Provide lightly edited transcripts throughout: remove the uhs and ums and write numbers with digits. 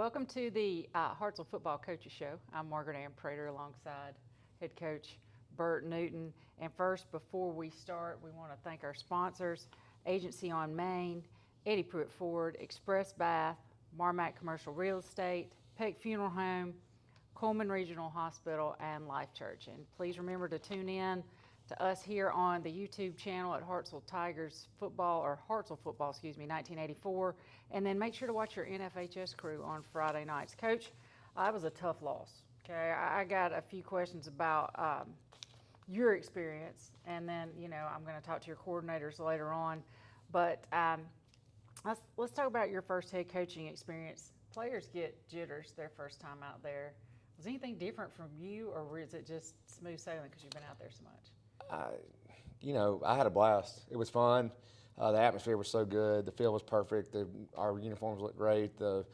Welcome to the Hartselle Football Coaches Show. I'm Margaret Ann Prater alongside head coach Bert Newton. And first, before we start, we want to thank our sponsors, Agency on Main, Eddie Pruitt Ford, Express Bath, Marmac Commercial Real Estate, Peck Funeral Home, Coleman Regional Hospital, and Life Church. And please remember to tune in to us here on the YouTube channel at Hartselle Tigers Football, or Hartselle Football, 1984. And then make sure to watch your NFHS crew on Friday nights. Coach, that was a tough loss. Okay, I got a few questions about your experience, and then, I'm going to talk to your coordinators later on. But let's talk about your first head coaching experience. Players get jitters their first time out there. Was anything different from you, or was it just smooth sailing because you've been out there so much? I had a blast. It was fun. The atmosphere was so good. The field was perfect. Our uniforms looked great. The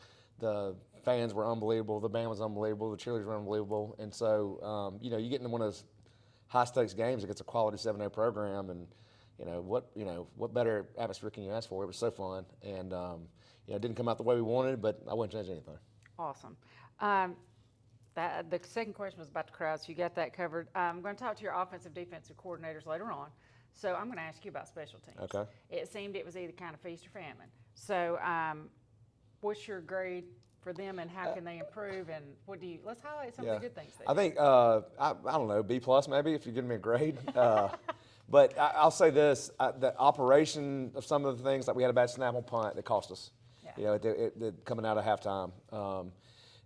fans were unbelievable. The band was unbelievable. The cheerleaders were unbelievable. And so, you get into one of those high stakes games against a quality 7A program, and what better atmosphere can you ask for? It was so fun, and it didn't come out the way we wanted, but I wouldn't change anything. Awesome. The second question was about the crowd, so you got that covered. I'm going to talk to your offensive, defensive coordinators later on. So I'm going to ask you about special teams. Okay. It seemed it was either kind of feast or famine. So what's your grade for them, and how can they improve, and let's highlight some of the good things they I think, I don't know, B+ maybe if you give me a grade. But I'll say this, the operation of some of the things, like we had a bad snap on punt that cost us, coming out of halftime.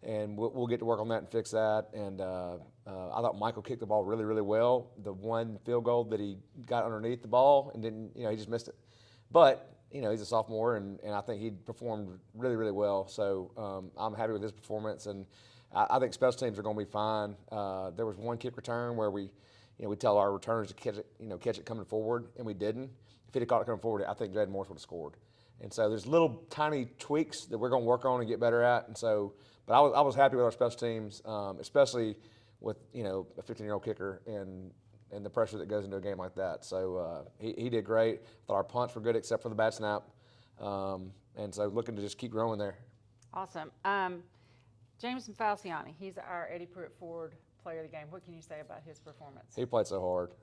And we'll get to work on that and fix that. And I thought Michael kicked the ball really, really well. The one field goal that he got underneath the ball and didn't, he just missed it. But, he's a sophomore, and I think he performed really, really well. So I'm happy with his performance. And I think special teams are going to be fine. There was one kick return where we tell our returners to catch it coming forward, and we didn't. If he'd have caught it coming forward, I think Jaden Morris would have scored. And so there's little tiny tweaks that we're going to work on and get better at. And so, but I was happy with our special teams, especially with a 15-year-old kicker and the pressure that goes into a game like that. So he did great. I thought our punts were good except for the bad snap. And so looking to just keep growing there. Awesome. Jameson Falciani, he's our Eddie Pruitt Ford Player of the Game. What can you say about his performance? He played so hard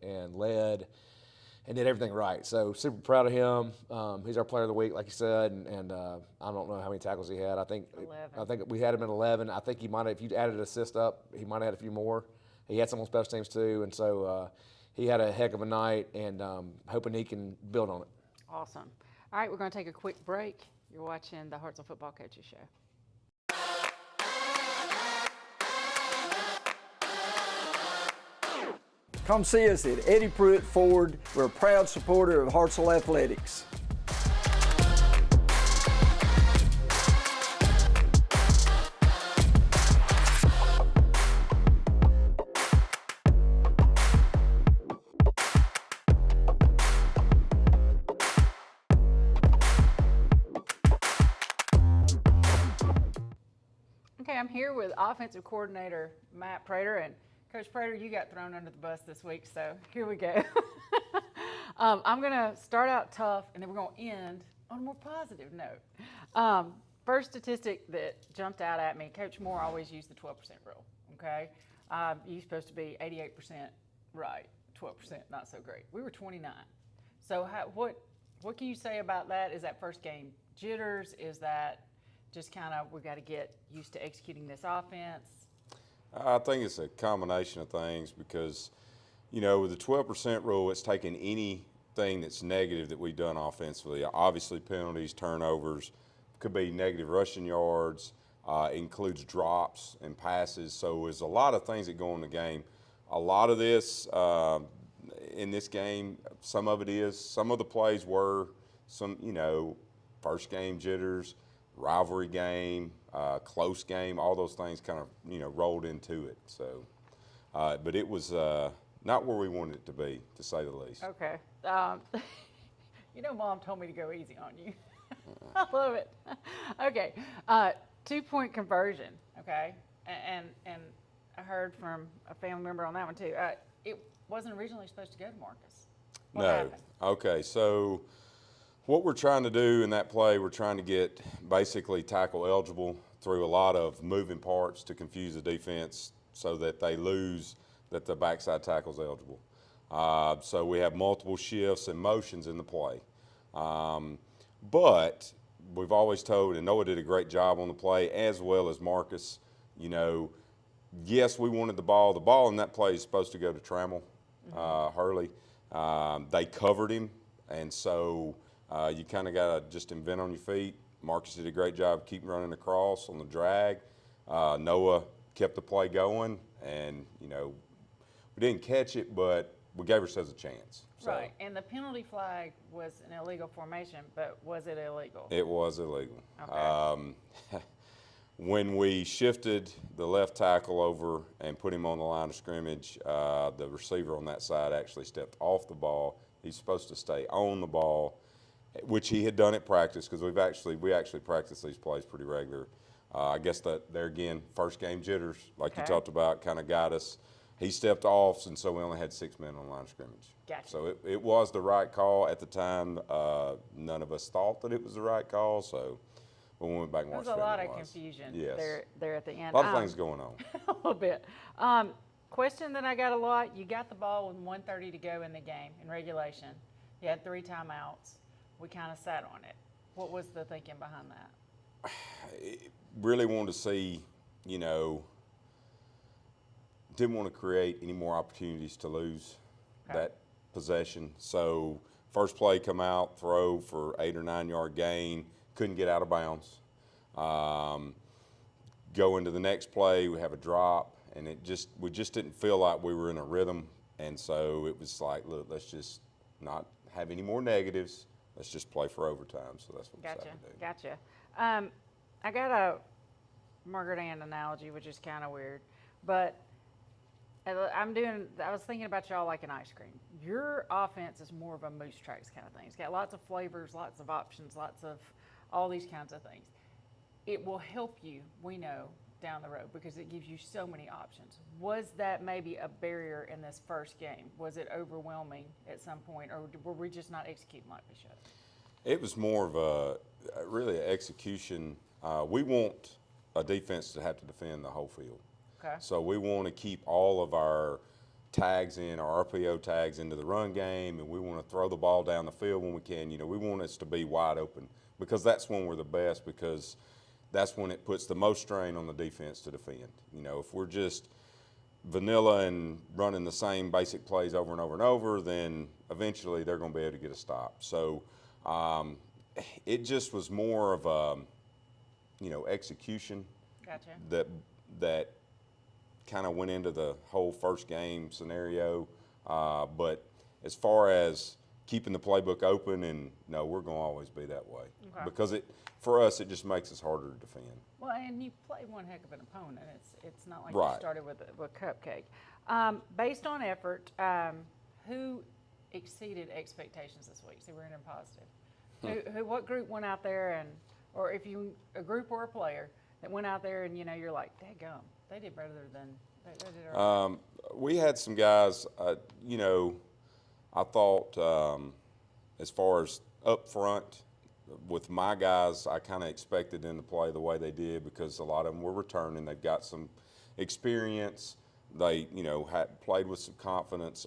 and led and did everything right. So super proud of him. He's our player of the week, like you said, and I don't know how many tackles he had. I think 11. We had him at 11. I think he might have, if you added an assist up, he might have had a few more. He had some on special teams too, and so he had a heck of a night, and hoping he can build on it. Awesome. All right, we're going to take a quick break. You're watching the Hartselle Football Coaches Show. Come see us at Eddie Pruitt Ford. We're a proud supporter of Hartselle Athletics. Okay, I'm here with offensive coordinator Matt Prater, and Coach Prater, you got thrown under the bus this week, so here we go. I'm going to start out tough, and then we're going to end on a more positive note. First statistic that jumped out at me, Coach Moore always used the 12% rule, okay? You're supposed to be 88% right, 12% not so great. We were 29. So what can you say about that? Is that first game jitters? Is that just kind of we got to get used to executing this offense? I think it's a combination of things because, with the 12% rule, it's taken anything that's negative that we've done offensively. Obviously, penalties, turnovers, could be negative rushing yards, includes drops and passes. So there's a lot of things that go in the game. A lot of this in this game, some of the plays were some, first game jitters, rivalry game, close game, all those things kind of, rolled into it. So, but it was not where we wanted it to be, to say the least. Okay. Mom told me to go easy on you. I love it. Okay. 2-point conversion, okay? And I heard from a family member on that one too. It wasn't originally supposed to go to Marcus. What happened? Okay, so What we're trying to do in that play, we're trying to get basically tackle eligible through a lot of moving parts to confuse the defense so that they lose that the backside tackle's eligible. So we have multiple shifts and motions in the play. But we've always told, and Noah did a great job on the play, as well as Marcus, you know, yes, we wanted the ball. The ball in that play is supposed to go to Trammell, Hurley. They covered him, and so you kind of got to just invent on your feet. Marcus did a great job keeping running across on the drag. Noah kept the play going, and, you know, we didn't catch it, but we gave ourselves a chance. So. Right, and the penalty flag was an illegal formation, but was it illegal? It was illegal. Okay. When we shifted the left tackle over and put him on the line of scrimmage, the receiver on that side actually stepped off the ball. He's supposed to stay on the ball, which he had done at practice, because we actually practice these plays pretty regular. I guess that there again, first game jitters, like you talked about, kind of got us. He stepped off, and so we only had 6 men on the line of scrimmage. Gotcha. So it was the right call at the time. None of us thought that it was the right call, so when we went back and watched it. There's a lot of confusion there at the end. A lot of things going on. A little bit. Question that I got a lot, you got the ball with 1:30 to go in the game, in regulation. You had 3 timeouts. We kind of sat on it. What was the thinking behind that? Really wanted to see, you know, didn't want to create any more opportunities to lose that possession. So first play come out, throw for 8 or 9 yard gain, couldn't get out of bounds. Go into the next play, we have a drop, and we just didn't feel like we were in a rhythm. And so it was like, look, let's just not have any more negatives. Let's just play for overtime. So that's what we decided to do. Gotcha. I got a Margaret Ann analogy, which is kind of weird, but I was thinking about y'all like an ice cream. Your offense is more of a moose tracks kind of thing. It's got lots of flavors, lots of options, lots of all these kinds of things. It will help you, we know, down the road because it gives you so many options. Was that maybe a barrier in this first game? Was it overwhelming at some point, or were we just not executing like we should? It was more of really an execution. We want a defense to have to defend the whole field. Okay. So we want to keep all of our tags in, our RPO tags into the run game, and we want to throw the ball down the field when we can. You know, we want us to be wide open because that's when we're the best, because that's when it puts the most strain on the defense to defend. You know, if we're just vanilla and running the same basic plays over and over and over, then eventually they're going to be able to get a stop. So it just was more of a, you know, execution. Gotcha. That kind of went into the whole first game scenario. But as far as keeping the playbook open, and no, we're going to always be that way. Okay. Because for us, it just makes us harder to defend. Well, and you play one heck of an opponent. It's not like Right. you started with Cupcake. Based on effort, who exceeded expectations this week? So we're in positive. What group went out there or if you a group or a player that went out there and you're like, daggum, they did better than they did. All right. We had some guys, you know, I thought as far as up front with my guys, I kind of expected them to play the way they did because a lot of them were returning. They've got some experience. They, you know, had played with some confidence.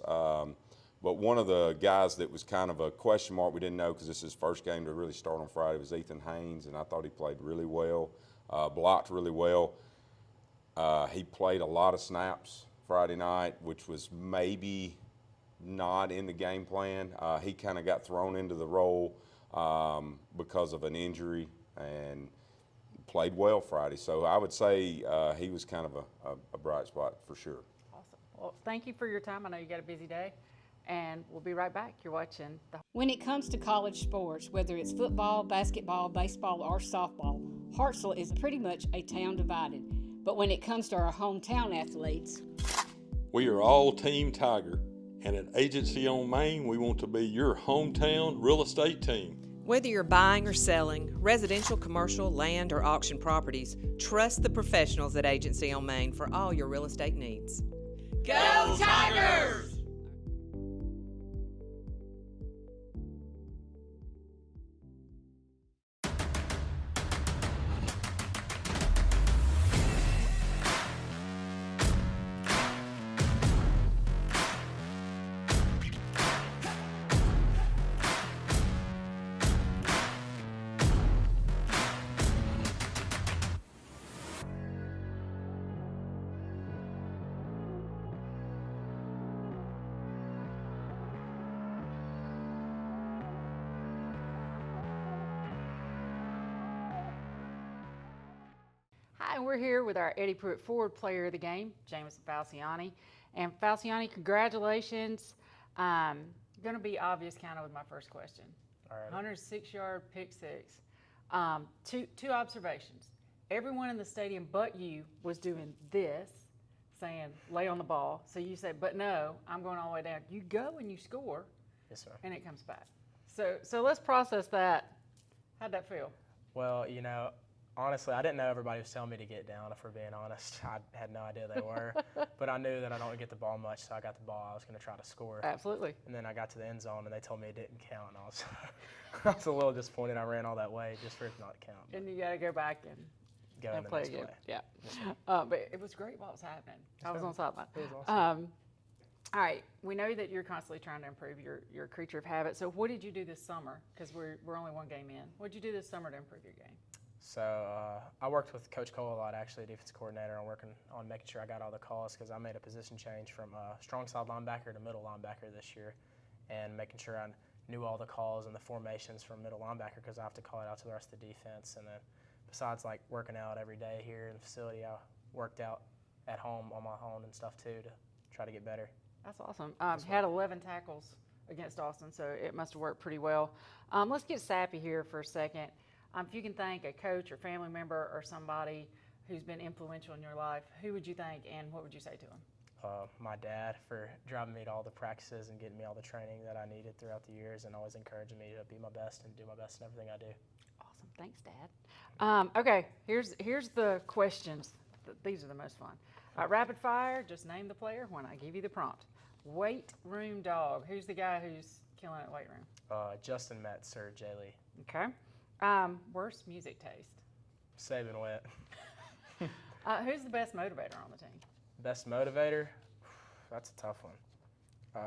But one of the guys that was kind of a question mark, we didn't know because this is his first game to really start on Friday, was Ethan Haynes, and I thought he played really well, blocked really well. He played a lot of snaps Friday night, which was maybe not in the game plan. He kind of got thrown into the role because of an injury and played well Friday. So I would say he was kind of a bright spot for sure. Awesome. Well, thank you for your time. I know you got a busy day, and we'll be right back. You're watching the. When it comes to college sports, whether it's football, basketball, baseball, or softball, Hartselle is pretty much a town divided. But when it comes to our hometown athletes, we are all Team Tiger, and at Agency on Main, we want to be your hometown real estate team. Whether you're buying or selling, residential, commercial, land, or auction properties, trust the professionals at Agency on Main for all your real estate needs. Go Tigers! and we're here with our Eddie Pruitt Forward Player of the Game, Jamison Falciani. And Falciani, congratulations. Going to be obvious kind of with my first question. All right. 106-yard pick six. Two observations. Everyone in the stadium but you was doing this, saying lay on the ball. So you said, but no, I'm going all the way down. You go and you score. Yes, sir. And it comes back. So let's process that. How'd that feel? Well, honestly, I didn't know everybody was telling me to get down, if we're being honest. I had no idea they were. But I knew that I don't get the ball much, so I got the ball. I was going to try to score. Absolutely. And then I got to the end zone, and they told me it didn't count. And I was a little disappointed I ran all that way just for it not to count. And you got to go back and Go in the play next again. play. Yeah. Yes, But it was great while it was happening. I was on sideline. It was awesome. All right. We know that you're constantly trying to improve. You're a creature of habit. So what did you do this summer? Because we're only one game in. What did you do this summer to improve your game? So I worked with Coach Cole a lot, actually, defensive coordinator. I'm working on making sure I got all the calls because I made a position change from strong side linebacker to middle linebacker this year, and making sure I knew all the calls and the formations from middle linebacker because I have to call it out to the rest of the defense. And then besides like working out every day here in the facility, I worked out at home on my own and stuff too to try to get better. That's awesome. Had 11 tackles against Austin, so it must have worked pretty well. Let's get sappy here for a second. If you can thank a coach or family member or somebody who's been influential in your life, who would you thank and what would you say to him? My dad for driving me to all the practices and getting me all the training that I needed throughout the years and always encouraging me to be my best and do my best in everything I do. Awesome. Thanks, Dad. Okay, here's the questions. These are the most fun. Rapid fire, just name the player when I give you the prompt. Weight room dog. Who's the guy who's killing it weight room? Justin Metz or Jay Lee. Okay. Worst music taste? Saban Wet. Who's the best motivator on the team? Best motivator? That's a tough one.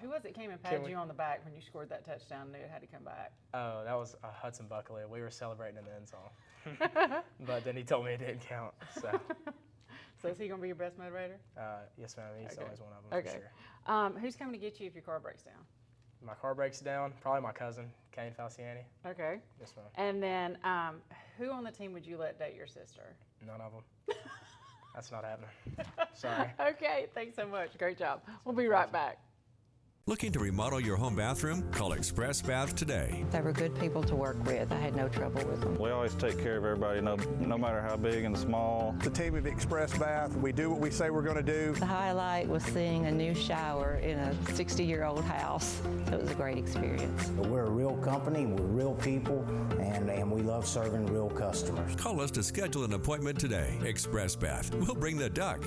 Who was it came and patted you on the back when you scored that touchdown and knew it had to come back? Oh, that was Hudson Buckley. We were celebrating in the end zone. But then he told me it didn't count. So is he going to be your best motivator? Yes, ma'am. He's Okay. always one of them Okay. for sure. Who's coming to get you if your car breaks down? My car breaks down, probably my cousin, Kane Falciani. Okay. Yes, ma'am. And then who on the team would you let date your sister? None of them. That's not happening. Sorry. Okay, thanks so much. Great job. We'll be right back. Looking to remodel your home bathroom? Call Express Bath today. They were good people to work with. I had no trouble with them. We always take care of everybody, no matter how big and small. The team of Express Bath, we do what we say we're going to do. The highlight was seeing a new shower in a 60-year-old house. It was a great experience. We're a real company, we're real people, and we love serving real customers. Call us to schedule an appointment today. Express Bath. We'll bring the duck.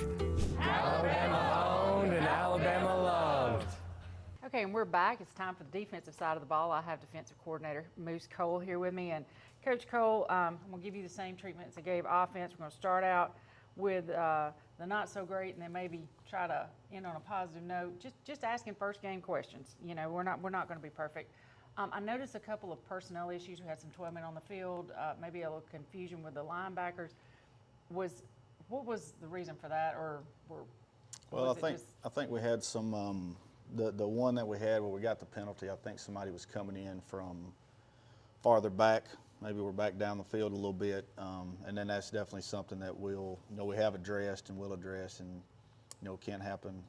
Alabama owned and Alabama loved. Okay, and we're back. It's time for the defensive side of the ball. I have defensive coordinator Moose Cole here with me. And Coach Cole, I'm going to give you the same treatment as I gave offense. We're going to start out with the not so great and then maybe try to end on a positive note. Just asking first game questions. You know, we're not going to be perfect. I noticed a couple of personnel issues. We had some 12 men on the field, maybe a little confusion with the linebackers. What was the reason for that? Well, I think we had some the one that we had where we got the penalty. I think somebody was coming in from farther back. Maybe we're back down the field a little bit, and then that's definitely something that we have addressed and will address, and can't happen.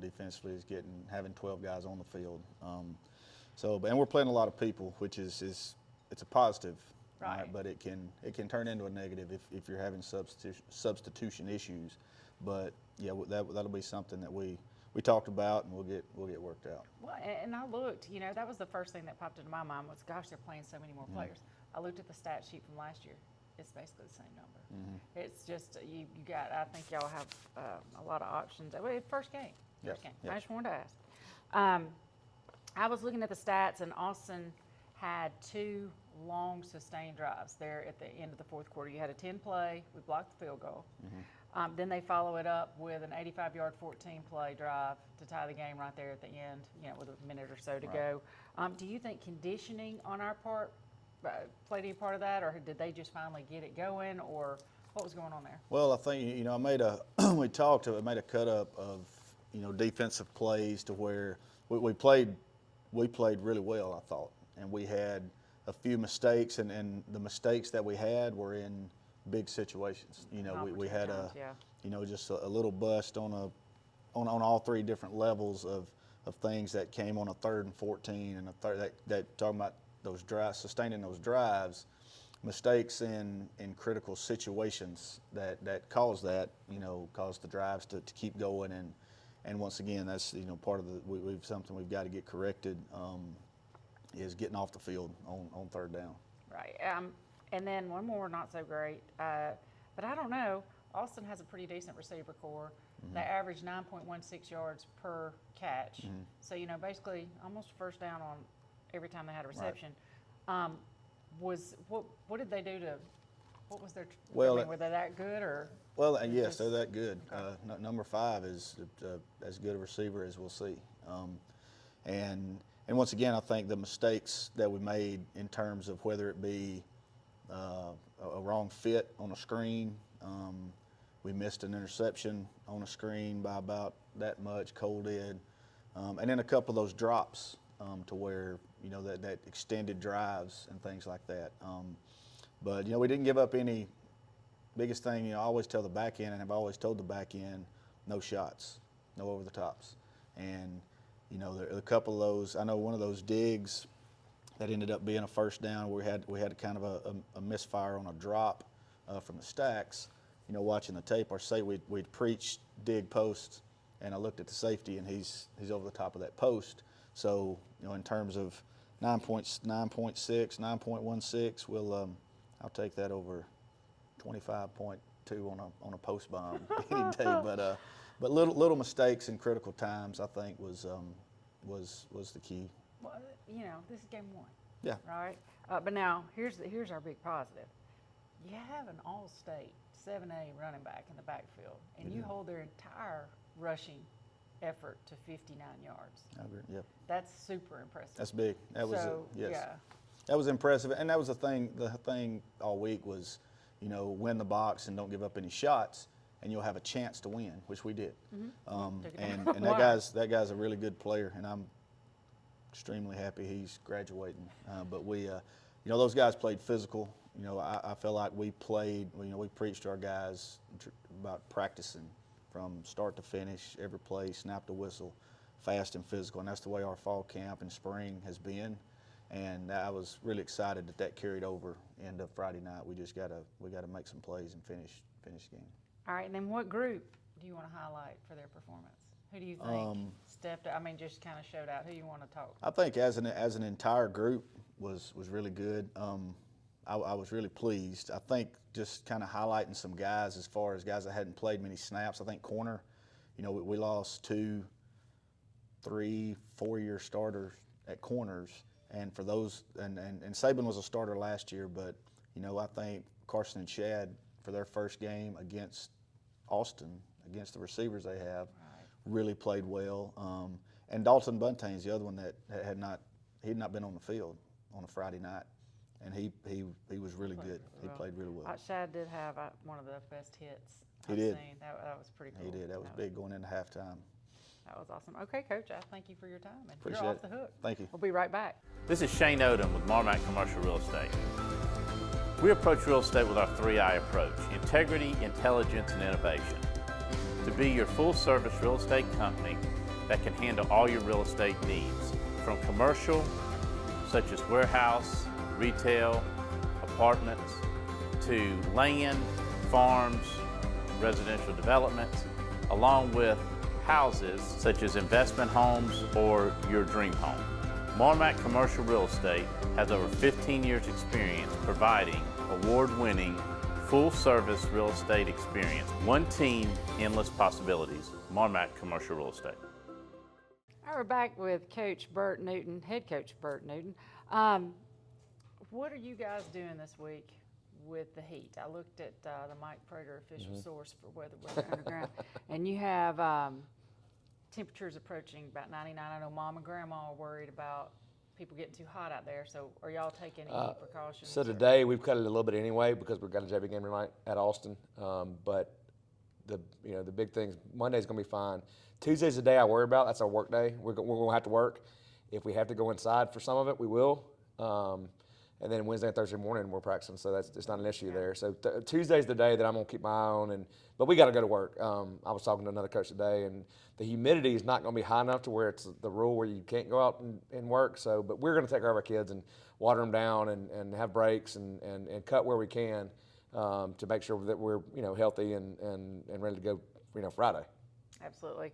Defensively is having 12 guys on the field. And we're playing a lot of people, which is it's a positive, right? But it can turn into a negative if you're having substitution issues. But yeah, that'll be something that we talked about and we'll get worked out. Well, and I looked, that was the first thing that popped into my mind was, gosh, they're playing so many more players. I looked at the stat sheet from last year. It's basically the same number. It's just, you got, I think y'all have a lot of options. Well, first game. Yes. I just wanted to ask. I was looking at the stats, and Austin had 2 long sustained drives there at the end of the fourth quarter. You had a 10-play. We blocked the field goal. Then they follow it up with an 85-yard, 14-play drive to tie the game right there at the end, with a minute or so to go. Do you think conditioning on our part played any part of that, or did they just finally get it going, or what was going on there? Well, I think, I made we talked to it, made a cut up of, defensive plays to where we played really well, I thought. And we had a few mistakes, and the mistakes that we had were in big situations. You know, we had Times, yeah. you know, just a little bust on all 3 different levels of things that came on a 3rd and 14 and a third that talking about those drives, sustaining those drives, mistakes in critical situations that caused that, you know, caused the drives to keep going, and once again, that's, you know, part of we've something we've got to get corrected, is getting off the field on 3rd down. Right. And then one more not so great, but I don't know. Austin has a pretty decent receiver core. They average 9.16 yards per catch. So, you know, basically almost first down on every time they had a reception. Right. What did they do to? What was their? Well, I mean, were they that good or? Well, yes, they're that good. Number 5 is as good a receiver as we'll see, and once again, I think the mistakes that we made in terms of whether it be a wrong fit on a screen, we missed an interception on a screen by about that much. Cole did, and then a couple of those drops to where, you know, that extended drives and things like that. But, you know, we didn't give up any. Biggest thing, you know, I always tell the back end, and I've always told the back end, no shots, no over the tops. And, you know, there are a couple of those. I know one of those digs that ended up being a first down where we had kind of a misfire on a drop from the stacks. You know, watching the tape, we'd preached dig post, and I looked at the safety, and he's over the top of that post. So, you know, in terms of 9.6, 9.16, we'll I'll take that over 25.2 on a post bomb any day. But little mistakes in critical times, I think, was the key. Well, you know, this is game 1. Yeah. Right. But now here's our big positive. You have an all-state 7A running back in the backfield, and you hold their entire rushing effort to 59 yards. I agree. Yep. That's super impressive. That's big. That was yes. Yeah. That was impressive, and that was the thing. The thing all week was, you know, win the box and don't give up any shots, and you'll have a chance to win, which we did. And that guy's a really good player, and I'm extremely happy he's graduating. But we, you know, those guys played physical. You know, I feel like we preached to our guys about practicing from start to finish, every play, snap to whistle, fast and physical, and that's the way our fall camp and spring has been. And I was really excited that carried over into Friday night. We got to make some plays and finish the game. All right, and then what group do you want to highlight for their performance? Who do you think stepped up? I mean, just kind of showed out. Who you want to talk? I think as an entire group was really good. I was really pleased. I think just kind of highlighting some guys as far as guys that hadn't played many snaps. I think corner, you know, we lost 2, 3, 4-year starters at corners. And for those, and Saban was a starter last year, but, you know, I think Carson and Chad, for their first game against Austin, against the receivers they have, really played well. And Dalton Buntain's the other one that had not been on the field on a Friday night, and he was really good. He played really well. Shad did have one of the best hits I've seen. That was pretty cool. He did. That was big going into halftime. That was awesome. Okay, Coach, I thank you for your time. And Appreciate you're off it. the hook. Thank you. We'll be right back. This is Shane Odom with Marmac Commercial Real Estate. We approach real estate with our 3I approach: integrity, intelligence, and innovation. To be your full-service real estate company that can handle all your real estate needs, from commercial, such as warehouse, retail, apartments, to land, farms, residential developments, along with houses such as investment homes or your dream home. Marmac Commercial Real Estate has over 15 years experience providing award-winning full-service real estate experience. One team, endless possibilities. Marmac Commercial Real Estate. All right, we're back with Coach Bert Newton, head coach Bert Newton. What are you guys doing this week with the heat? I looked at the Mike Prater official source for weather underground, and you have temperatures approaching about 99. I know Mom and Grandma are worried about people getting too hot out there. So are y'all taking any precautions? So today we've cut it a little bit anyway because we've got a JV game tonight at Austin. But the big thing is Monday's going to be fine. Tuesday's the day I worry about. That's our work day. We're going to have to work. If we have to go inside for some of it, we will. and then Wednesday and Thursday morning we're practicing, so it's not an issue there. So Tuesday's the day that I'm gonna keep my eye on, but we got to go to work. I was talking to another coach today, and the humidity is not gonna be high enough to where it's the rule where you can't go out and work. So, but we're gonna take care of our kids and water them down and have breaks and cut where we can to make sure that we're healthy and ready to go Friday. Absolutely.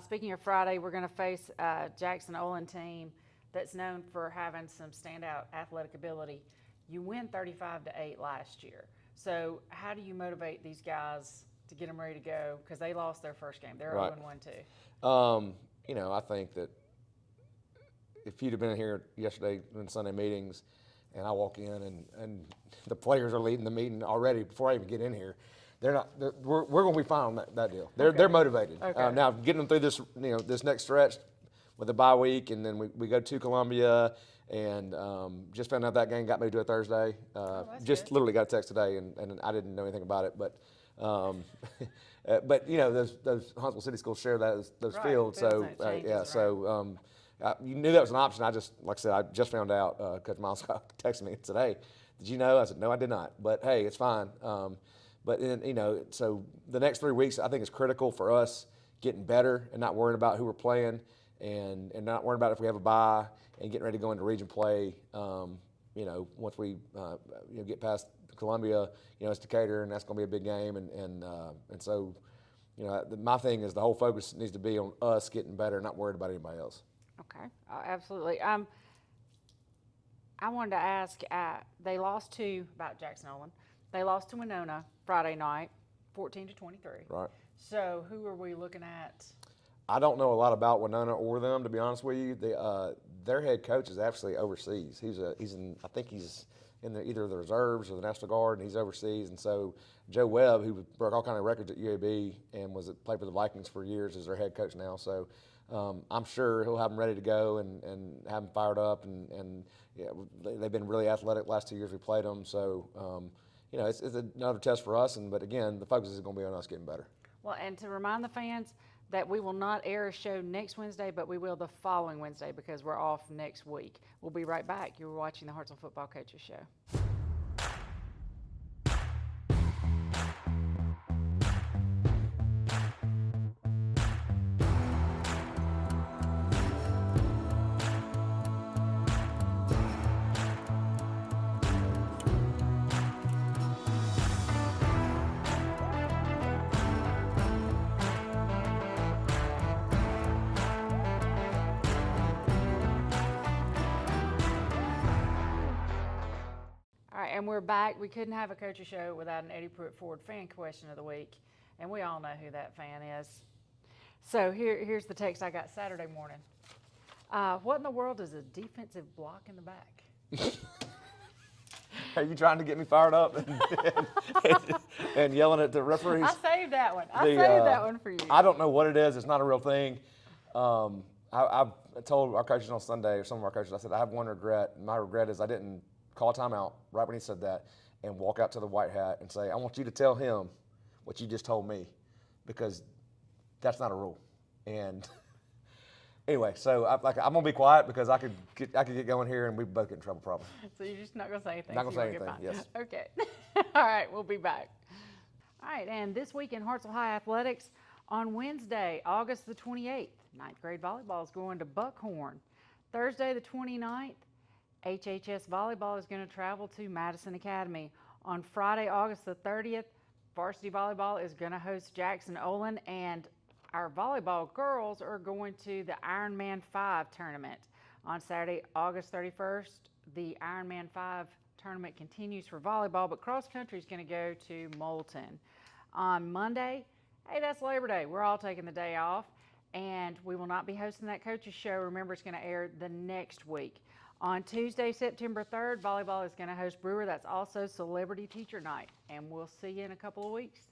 Speaking of Friday, we're going to face a Jackson Olin team that's known for having some standout athletic ability. You win 35-8 last year. So how do you motivate these guys to get them ready to go? Because they lost their first game. They're 0-1 too. I think that if you'd have been here yesterday in Sunday meetings and I walk in and the players are leading the meeting already before I even get in here, we're going to be fine on that deal. They're motivated. Okay. Now getting them through this this next stretch with the bye week, and then we go to Columbia, and just found out that game got moved to a Thursday. Just good. Literally got a text today, and I didn't know anything about it, but those Huntsville City schools share those right. fields, so so you knew that was an option. I just found out. Coach Miles texted me today. Did you know? I said no, I did not. But hey, it's fine. But so the next 3 weeks I think is critical for us getting better and not worrying about who we're playing, and not worrying about if we have a bye, and getting ready to go into region play. Once we get past Columbia, it's Decatur, and that's going to be a big game, and so my thing is the whole focus needs to be on us getting better, not worried about anybody else. Okay, absolutely. I wanted to ask, they lost about Jackson Olin. They lost to Winona Friday night, 14-23. Right. So who are we looking at? I don't know a lot about Winona or them, to be honest with you. Their head coach is actually overseas. I think he's in either the reserves or the National Guard, and he's overseas. And so Joe Webb, who broke all kind of records at UAB and played for the Vikings for years, is their head coach now. So I'm sure he'll have them ready to go and have them fired up. And they've been really athletic last 2 years we played them. So it's another test for us. But again, the focus is going to be on us getting better. Well, and to remind the fans that we will not air a show next Wednesday, but we will the following Wednesday because we're off next week. We'll be right back. You're watching the Hartselle Football Coaches Show. And we're back. We couldn't have a coach's show without an Eddie Pruitt Ford fan question of the week, and we all know who that fan is. So here's the text I got Saturday morning. What in the world is a defensive block in the back? Are you trying to get me fired up and yelling at the referees? I saved that one. I saved that one for you. I don't know what it is. It's not a real thing. I told our coaches on Sunday, or some of our coaches, I said, I have one regret. My regret is I didn't call a timeout right when he said that and walk out to the white hat and say, I want you to tell him what you just told me, because that's not a rule. And anyway, so I'm going to be quiet because I could get going here and we both get in trouble probably. So you're just not going to say anything? Not going to say anything, yes. Okay. All right, we'll be back. All right, and this week in Hartselle High Athletics, on Wednesday, August the 28th, 9th grade volleyball is going to Buckhorn. Thursday the 29th, HHS volleyball is going to travel to Madison Academy. On Friday, August the 30th, varsity volleyball is going to host Jackson Olin, and our volleyball girls are going to the Ironman 5 tournament. On Saturday, August 31st, the Ironman 5 tournament continues for volleyball, but cross country is going to go to Moulton. On Monday, hey, that's Labor Day. We're all taking the day off, and we will not be hosting that coaches show. Remember, it's going to air the next week. On Tuesday, September 3rd, volleyball is going to host Brewer. That's also Celebrity Teacher Night, and we'll see you in a couple of weeks.